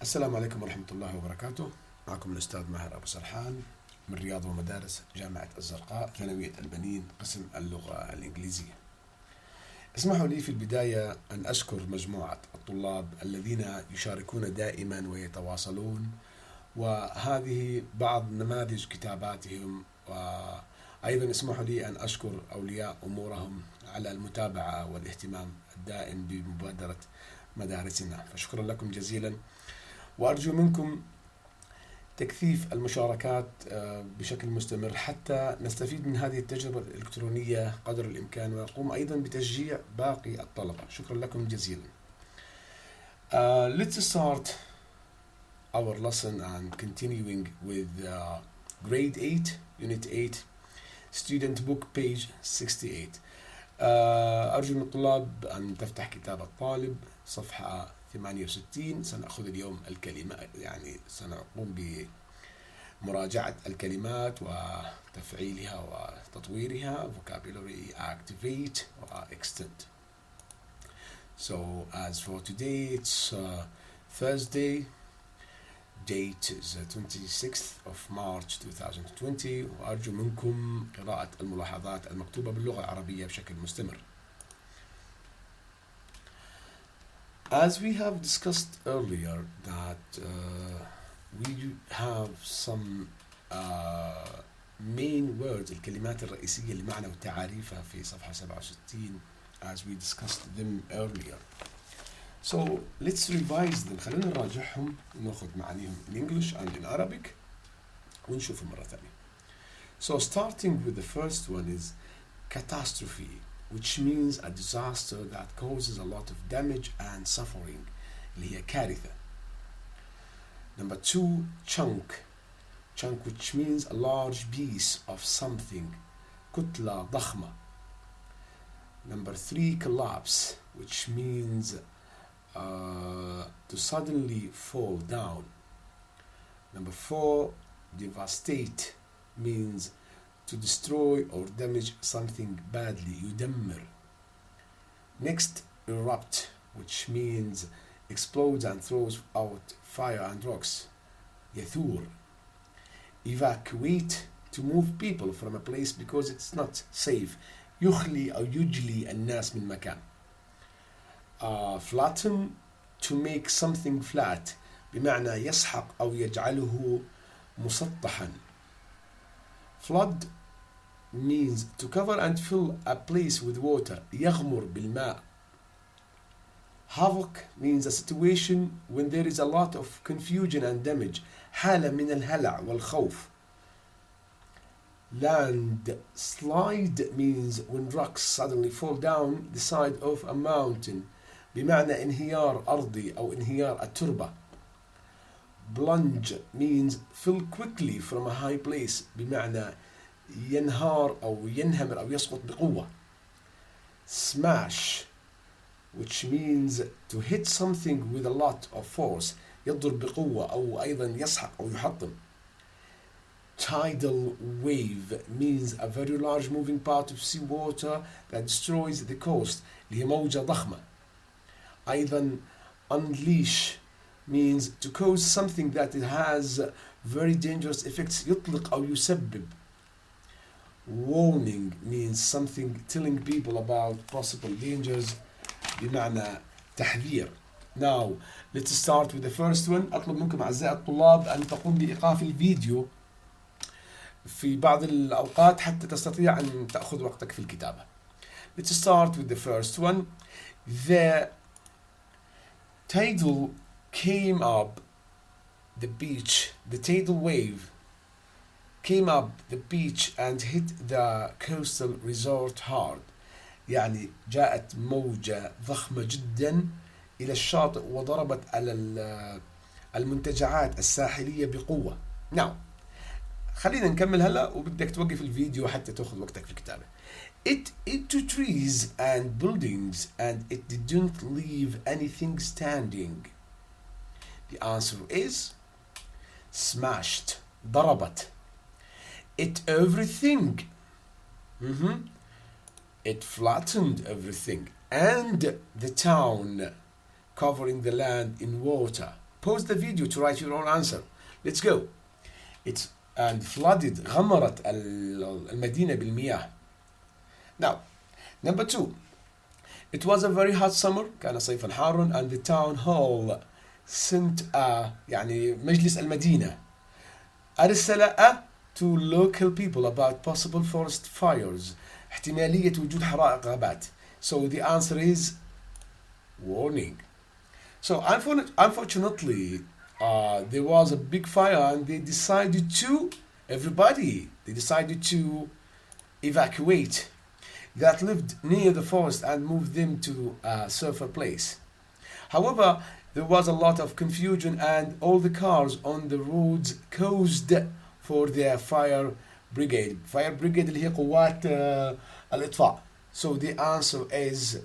السلام عليكم ورحمة الله وبركاته. معكم الأستاذ ماهر أبو سرحان من رياض ومدارس جامعة الزرقاء ثانوية البنين قسم اللغة الانجليزية. اسمحوا لي في البداية أن أشكر مجموعة الطلاب الذين يشاركون دائما ويتواصلون، وهذه بعض نماذج كتاباتهم، وأيضا اسمحوا لي أن أشكر أولياء أمورهم على المتابعة والاهتمام الدائم بمبادرة مدارسنا، فشكرا لكم جزيلا. وأرجو منكم تكثيف المشاركات بشكل مستمر حتى نستفيد من هذه التجربة الإلكترونية قدر الإمكان، ونقوم أيضا بتشجيع باقي الطلبة. شكرا لكم جزيلا. Let's start our lesson and continuing with grade 8 unit 8 student book page 68. أرجو من الطلاب أن تفتح كتاب الطالب صفحة 68. سنأخذ اليوم الكلمات، يعني سنقوم بمراجعة الكلمات وتفعيلها وتطويرها vocabulary activate و extend. So as for today, it's Thursday, date is 26th of March 2020. وأرجو منكم قراءة الملاحظات المكتوبة باللغة العربية بشكل مستمر. As we have discussed earlier that we have some main words، الكلمات الرئيسية لمعنى وتعاريفها في صفحة 67 as we discussed them earlier. So let's revise them. خلينا نراجعهم وناخذ معانيهم in English and in Arabic ونشوفهم مرة ثانية. So starting with the first one is catastrophe, which means a disaster that causes a lot of damage and suffering, اللي هي كارثة. Number 2, chunk which means a large piece of something، كتلة ضخمة. Number 3, collapse, which means to suddenly fall down. Number 4, devastate means to destroy or damage something badly، يدمر. Next, erupt, which means explodes and throws out fire and rocks، يثور. Evacuate, to move people from a place because it's not safe، يخلي أو يجلي الناس من مكان. Flatten, to make something flat، بمعنى يسحق أو يجعله مسطحا. Flood means to cover and fill a place with water، يغمر بالماء. Havoc means a situation when there is a lot of confusion and damage، حالة من الهلع والخوف. Landslide means when rocks suddenly fall down the side of a mountain، بمعنى انهيار أرضي أو انهيار التربة. Plunge means fell quickly from a high place، بمعنى ينهار أو ينهمر أو يسقط بقوة. Smash, which means to hit something with a lot of force، يضرب بقوة أو أيضا يسحق أو يحطم. Tidal wave means a very large moving part of sea water that destroys the coast، اللي هي موجة ضخمة. أيضا unleash means to cause something that it has very dangerous effects، يطلق أو يسبب. Warning means something telling people about possible dangers، بمعنى تحذير. Now let's start with the first one. أطلب منكم أعزائي الطلاب أن تقوم بإيقاف الفيديو في بعض الأوقات حتى تستطيع أن تأخذ وقتك في الكتابة. Let's start with the first one. The tidal came up the beach. The tidal wave came up the beach and hit the coastal resort hard، يعني جاءت موجة ضخمة جدا إلى الشاطئ وضربت على المنتجعات الساحلية بقوة. Now خلينا نكمل هلا، وبدك توقف الفيديو حتى تأخذ وقتك في الكتابة. It into trees and buildings and it didn't leave anything standing. The answer is smashed، ضربت. It everything. It flattened everything. And the town covering the land in water Pause the video to write your own answer. Let's go. It's and flooded. غمرت المدينة بالمياه. Now, number 2. It was a very hot summer. كان صيفا حارا and the town hall sent يعني مجلس المدينة أرسل to local people about possible forest fires. احتمالية وجود حرائق غابات. So the answer is warning. So unfortunately, there was a big fire and they decided to evacuate that lived near the forest and move them to a safer place. However, there was a lot of confusion and all the cars on the roads caused for the fire brigade. Fire brigade اللي هي قوات الإطفاء. So the answer is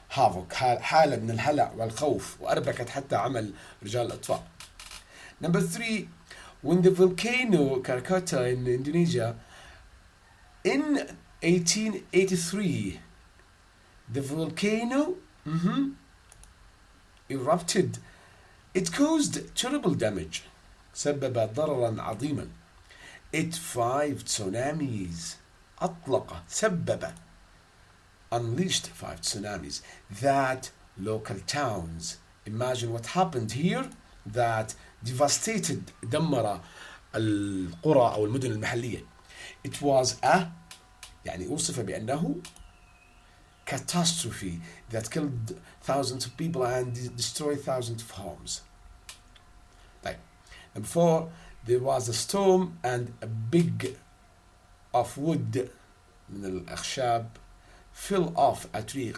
havoc. حالة من الهلع والخوف وأربكت حتى عمل رجال الإطفاء. Number 3. When the volcano Krakatoa in Indonesia in 1883, the volcano erupted. It caused terrible damage. سبب ضررا عظيما. It 5 tsunamis. Unleashed 5 tsunamis that local towns. Imagine what happened here that devastated دمر القرى أو المدن المحلية. It was يعني وصف بأنه catastrophe that killed thousands of people and destroyed thousands of homes. طيب. Number 4, there was a storm and a big of wood من الأخشاب fell off a tree.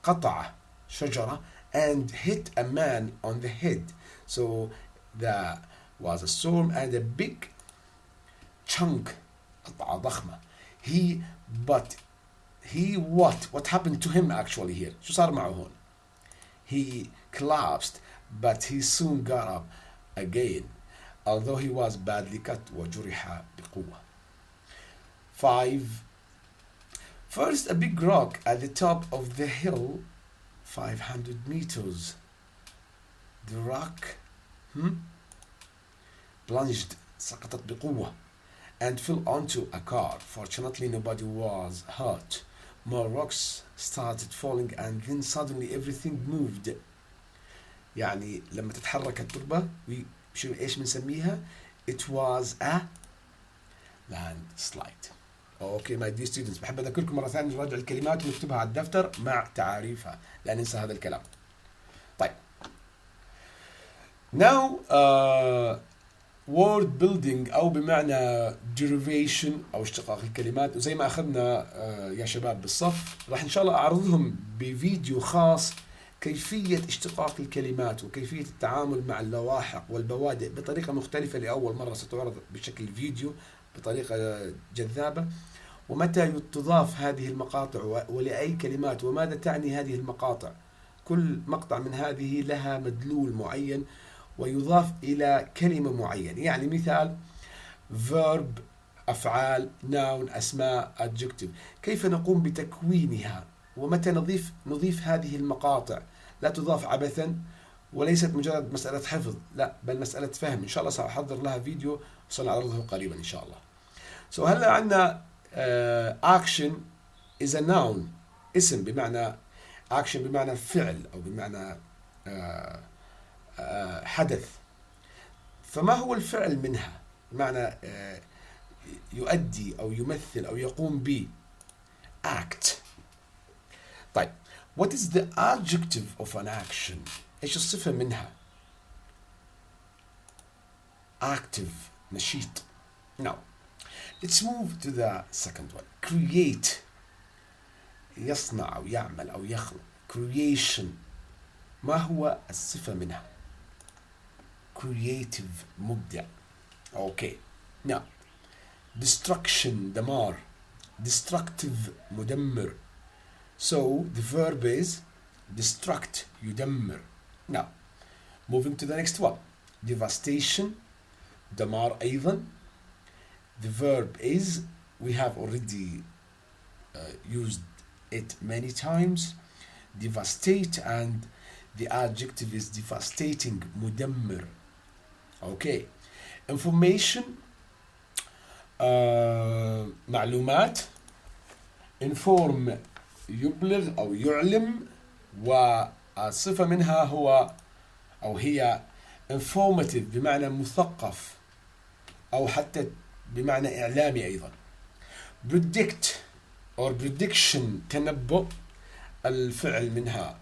قطع شجرة and hit a man on the head. So there was a storm and a big chunk قطعة ضخمة. What happened to him actually here? شو صار معه هون? He collapsed but he soon got up again although he was badly cut وجرح بقوة. 5. First, a big rock at the top of the hill, 500 meters. The rock plunged, سقطت بقوة, and fell onto a car. Fortunately, nobody was hurt. More rocks started falling, and then suddenly everything moved. يعني لما تتحرك التربة شو إيش بنسميها؟ It was a landslide. اوكي my dear students, بحب اذكركم مره ثانيه نراجع الكلمات ونكتبها على الدفتر مع تعاريفها لا ننسى هذا الكلام. طيب now word building او بمعنى derivation او اشتقاق الكلمات, وزي ما اخذنا يا شباب بالصف راح ان شاء الله اعرضهم بفيديو خاص كيفيه اشتقاق الكلمات وكيفيه التعامل مع اللواحق والبوادئ بطريقه مختلفه لاول مره ستعرض بشكل فيديو بطريقة جذابة, ومتى تضاف هذه المقاطع ولأي كلمات وماذا تعني هذه المقاطع. كل مقطع من هذه لها مدلول معين ويضاف إلى كلمة معينة. يعني مثال verb أفعال, noun أسماء, adjective. كيف نقوم بتكوينها ومتى نضيف هذه المقاطع. لا تضاف عبثا وليست مجرد مسألة حفظ, لا بل مسألة فهم. إن شاء الله سأحضر لها فيديو وسنعرضه قريبا إن شاء الله. So هلا عندنا action is a noun, اسم بمعنى action بمعنى فعل أو بمعنى حدث. فما هو الفعل منها؟ بمعنى يؤدي أو يمثل أو يقوم به. act. طيب what is the adjective of an action؟ إيش الصفة منها؟ active, نشيط. Now let's move to the second one. create, يصنع أو يعمل أو يخلق. creation, ما هو الصفة منها؟ creative, مبدع. okay. now destruction, دمار. destructive, مدمر. so the verb is destruct, يدمر. now moving to the next one. devastation, دمار أيضا. the verb is, we have already used it many times, devastate, and The adjective is devastating. مدمر. Okay. Information. معلومات. Inform يبلغ أو يعلم. والصفة منها هو أو هي informative بمعنى مثقف أو حتى بمعنى إعلامي أيضا. predict or prediction تنبؤ. الفعل منها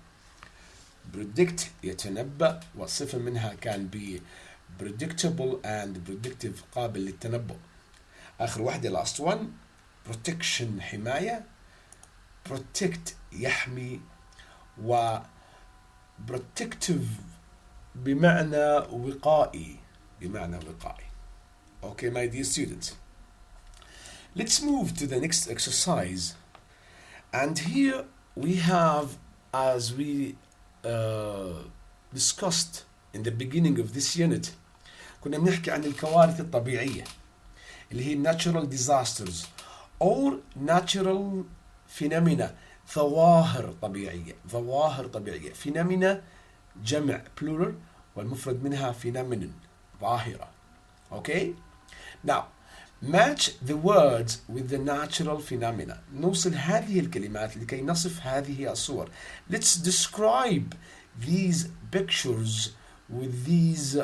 predict يتنبأ والصفة منها كان be predictable and predictive قابل للتنبؤ. آخر واحدة last one protection حماية. protect يحمي و protective بمعنى وقائي. Okay, my dear students. Let's move to the next exercise. And here we have, as we discussed in the beginning of this unit, كنا بنحكي عن الكوارث الطبيعية اللي هي natural disasters or natural phenomena. ظواهر طبيعية. phenomena جمع plural والمفرد منها phenomenon ظاهرة. Okay? Now, match the words with the natural phenomena. نوصل هذه الكلمات لكي نصف هذه الصور. Let's describe these pictures with these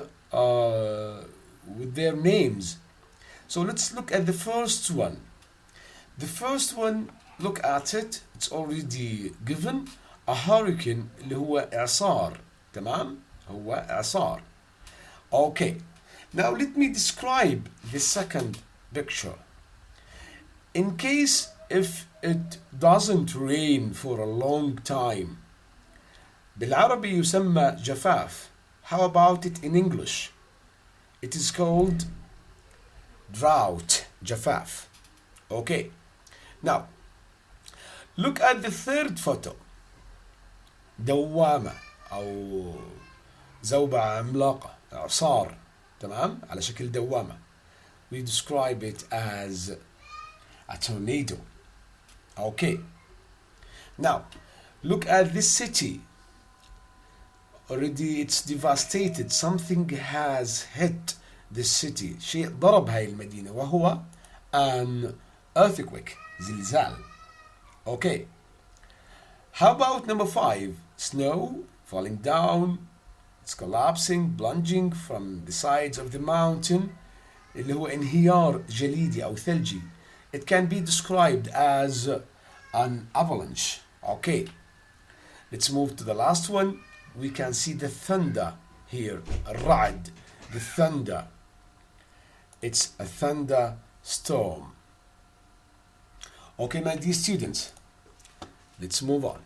with their names. So let's look at the first one. The first one, look at it. It's already given. A hurricane اللي هو إعصار. تمام؟ هو إعصار. Okay. Now let me describe the second picture. In case if it doesn't rain for a long time, بالعربي يسمى جفاف. How about it in English? It is called drought. جفاف. Okay. Now, look at the third photo. دوامة أو زوبعة عملاقة. إعصار. تمام؟ على شكل دوامة. We describe it as a tornado. Okay. Now, look at this city. Already it's devastated. Something has hit the city. شيء ضرب هاي المدينة وهو an earthquake. زلزال. Okay. How about number 5? Snow falling down. It's collapsing, plunging from the sides of the mountain. اللي هو انهيار جليدي أو ثلجي. It can be described as an avalanche. Okay. Let's move to the last one. We can see the thunder here. الرعد. The thunder. It's a thunderstorm. Okay, my dear students. Let's move on.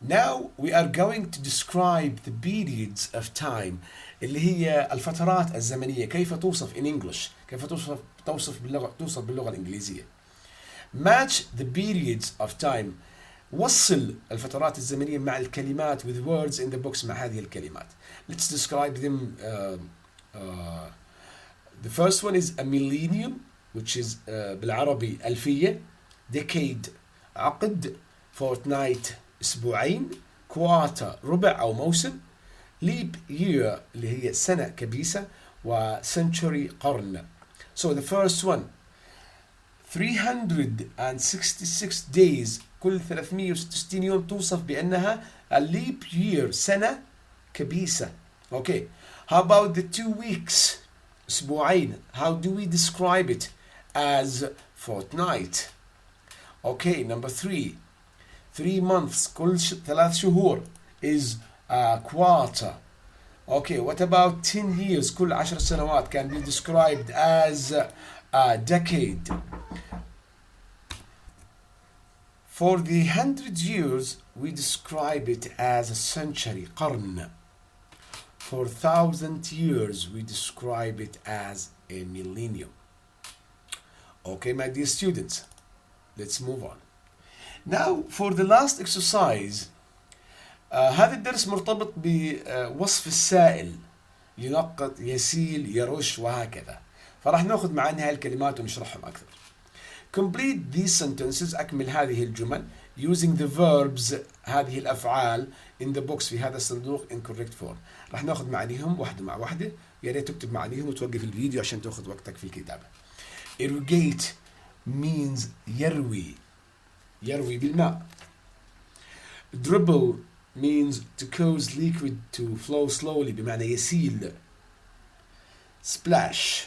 Now we are going to describe the periods of time اللي هي الفترات الزمنية. كيف توصف in English. كيف توصف باللغة الإنجليزية. Match the periods of time. وصل الفترات الزمنية مع الكلمات with words in the books مع هذه الكلمات. Let's describe them. The first one is a millennium, which is بالعربي ألفية. Decade عقد. Fortnight أسبوعين. Quarter ربع أو موسم. Leap year اللي هي سنة كبيسة. وcentury قرن. So the first one 366 days كل 366 يوم توصف بأنها a leap year سنة كبيسة. Okay. How about the 2 weeks أسبوعين. How do we describe it? As fortnight. Okay. Number 3 months كل 3 شهور is a quarter. Okay. What about 10 years كل 10 سنوات can be described as a decade. For the 100 years we describe it as a century قرن. For 1,000 years we describe it as a millennium. Okay, my dear students, let's move on. Now for the last exercise. هذا الدرس مرتبط بوصف السائل. ينقط، يسيل، يرش وهكذا. فراح ناخذ معانا هاي الكلمات ونشرحهم أكثر. Complete these sentences. أكمل هذه الجمل using the verbs هذه الأفعال in the box في هذا الصندوق in correct form. راح ناخذ معانيهم واحدة مع واحدة. يا ريت تكتب معانيهم وتوقف الفيديو عشان تاخذ وقتك في الكتابة. irrigate means يروي بالماء. dribble means to cause liquid to flow slowly بمعنى يسيل. splash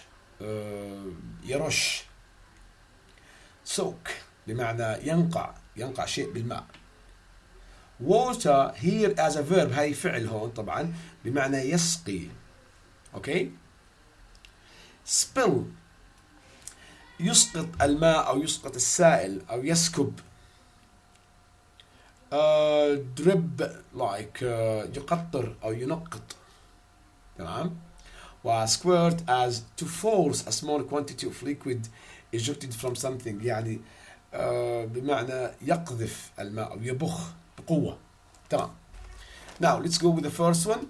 يرش. soak بمعنى ينقع شيء بالماء. water here as a verb هاي فعل هون طبعا بمعنى يسقي. اوكي. spill يسقط الماء أو يسقط السائل أو يسكب. drip like يقطر أو ينقط. تمام. و squirt as to force a small quantity of liquid ejected from something يعني بمعنى يقذف الماء أو يبخ بقوة. تمام. Now let's go with the first one.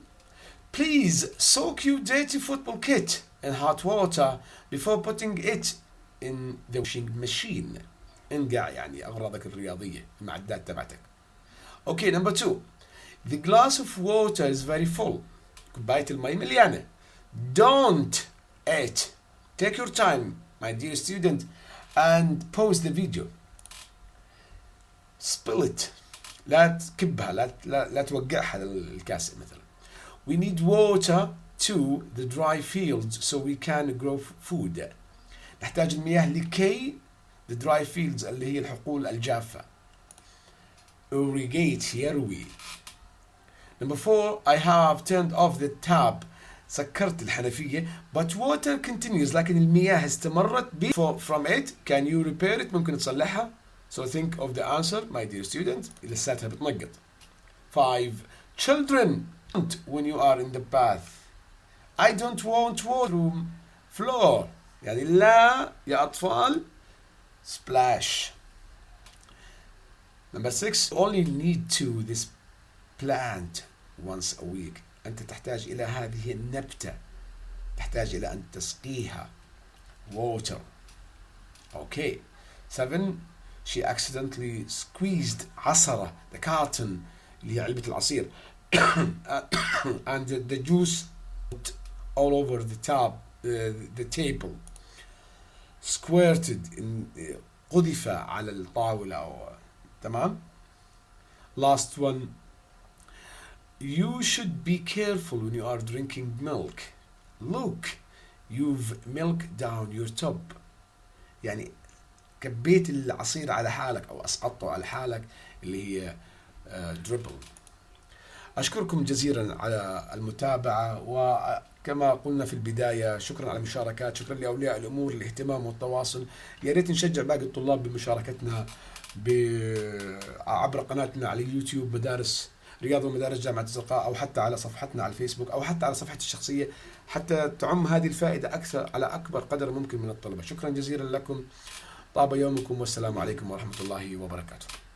Please soak your dirty football kit in hot water before putting it in the washing machine. انقع يعني أغراضك الرياضية المعدات تبعتك. Okay, number 2. The glass of water is very full. كوباية الماء مليانة. Don't eat. Take your time, my dear student, and pause the video. Spill it. لا تكبها لا توقعها الكاسة مثلا. We need water to the dry fields so we can grow food. نحتاج المياه لكي the dry fields اللي هي الحقول الجافة. irrigate يروي. Number 4. I have turned off the tap. سكرت الحنفية but water continues لكن المياه استمرت from it. Can you repair it؟ ممكن تصلحها. So think of the answer my dear student. لساتها بتنقط. 5. Children when you are in the bath. I don't want water floor يعني لا يا أطفال. splash. Number 6. Only need to this plant once a week. أنت تحتاج إلى هذه النبتة. تحتاج إلى أن تسقيها. water. Okay. 7. She accidentally squeezed عصرة the carton اللي هي علبة العصير and the juice all over the table. squirted قذف على الطاولة. تمام. last one. You should be careful when you are drinking milk. Look, you've milk down your top. يعني كبيت العصير على حالك أو أسقطته على حالك اللي هي dribble. أشكركم جزيلا على المتابعة وكما قلنا في البداية شكرا على المشاركات. شكرا لأولياء الأمور الاهتمام والتواصل. يا ريت نشجع باقي الطلاب بمشاركتنا عبر قناتنا على اليوتيوب مدارس رياض ومدارس جامعة الزرقاء أو حتى على صفحتنا على الفيسبوك أو حتى على صفحتي الشخصية حتى تعم هذه الفائدة أكثر على أكبر قدر ممكن من الطلبة. شكرا جزيلا لكم. طاب يومكم والسلام عليكم ورحمة الله وبركاته.